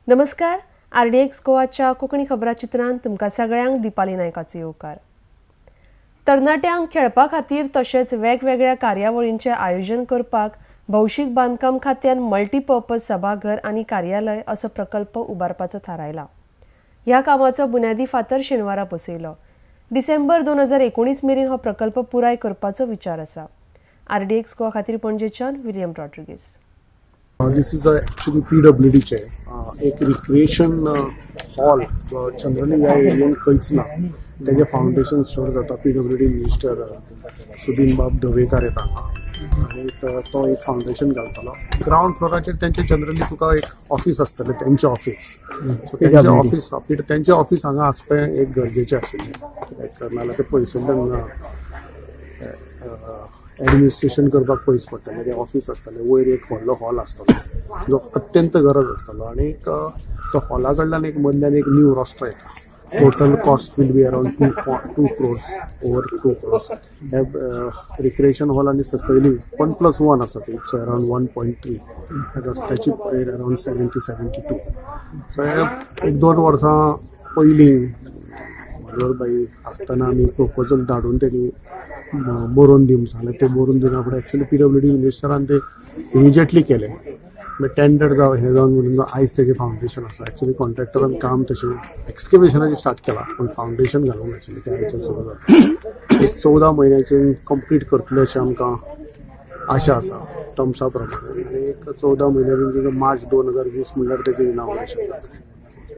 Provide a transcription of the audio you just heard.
नमस्कार. RDX गोवाच्या कोंकणी खबराचित्रांत तुमकां सगळ्यांक दिपाली नायकाचो येवकार. तरणाट्यांक खेळपा खातीर तशेंच वेगवेगळ्या कार्यावळींचें आयोजन करपाक भौशीक बांदकाम खात्यान मल्टीपर्पज सभाघर आनी कार्यालय असो प्रकल्प उबारपाचो थारायला. ह्या कामाचो बुन्यादी फातर शेनवारा बसयलो. डिसेंबर 2019 मेरेन हो प्रकल्प पुराय करपाचो विचार आसा. RDX गोवा खातीर पणजेच्यान William Rodrigues. This is actually PWD चे एक रिक्रिएशन हॉल जो जनरली ह्या एरियन खंयच ना. तेजे फाउंडेशन स्टोर जाता PWD मिनिस्टर सुदीन बाब धवेकार येता आनी तो एक फाउंडेशन घालतलो. ग्राउंड फ्लोराचेर तेंचे जनरली तुका एक ऑफिस आसतलें, तेंचे ऑफिस. सो तेंचे ऑफिस हांगा आसपें एक गरजेचें आशिल्लें. नाल्यार ते पयसुल्ल्यान एडमिनिस्ट्रेशन करपाक पयस पडटलें. ते ऑफिस आसतलें, वयर एक व्हडलो हॉल आसतलो जो अत्यंत गरज आसतलो. आनी तो हॉला कडल्यान एक मदल्यान एक न्यू रस्तो येता. Total cost will be around 2 crores over 2 crores. हे रिक्रिएशन हॉल आनी सकयली 1+1 आसा ते. It's around 1.3. रस्त्याची पयर अराउंड 70-72. सो हे 1-2 वर्सां पयलीं बाई आसतना आमी प्रपोजल धाडून तेणी बरोवन दिवंक सांगलें. ते बरोवन दिना फुडें एक्चुअली PWD मिनिस्टरान ते इमिजिएटली केलें. मागीर टेंडर हे जावन म्हणून आयज तेजें फाउंडेशन आसा. एक्चुअली कॉन्ट्रॅक्टरान काम तशें एक्सकेवेशनाचें स्टार्ट केलां, पूण फाउंडेशन घालूंक नाशिल्लें. ते आयच्यान सुरू जाता. एक 14 म्हयन्याचें कंप्लीट करतले अशें आमकां आशा आसा टर्म्सा प्रमाणे. एक 14 म्हयन्या मार्च 2020 म्हणल्यार तेजें इनॉग्रेशन जाता.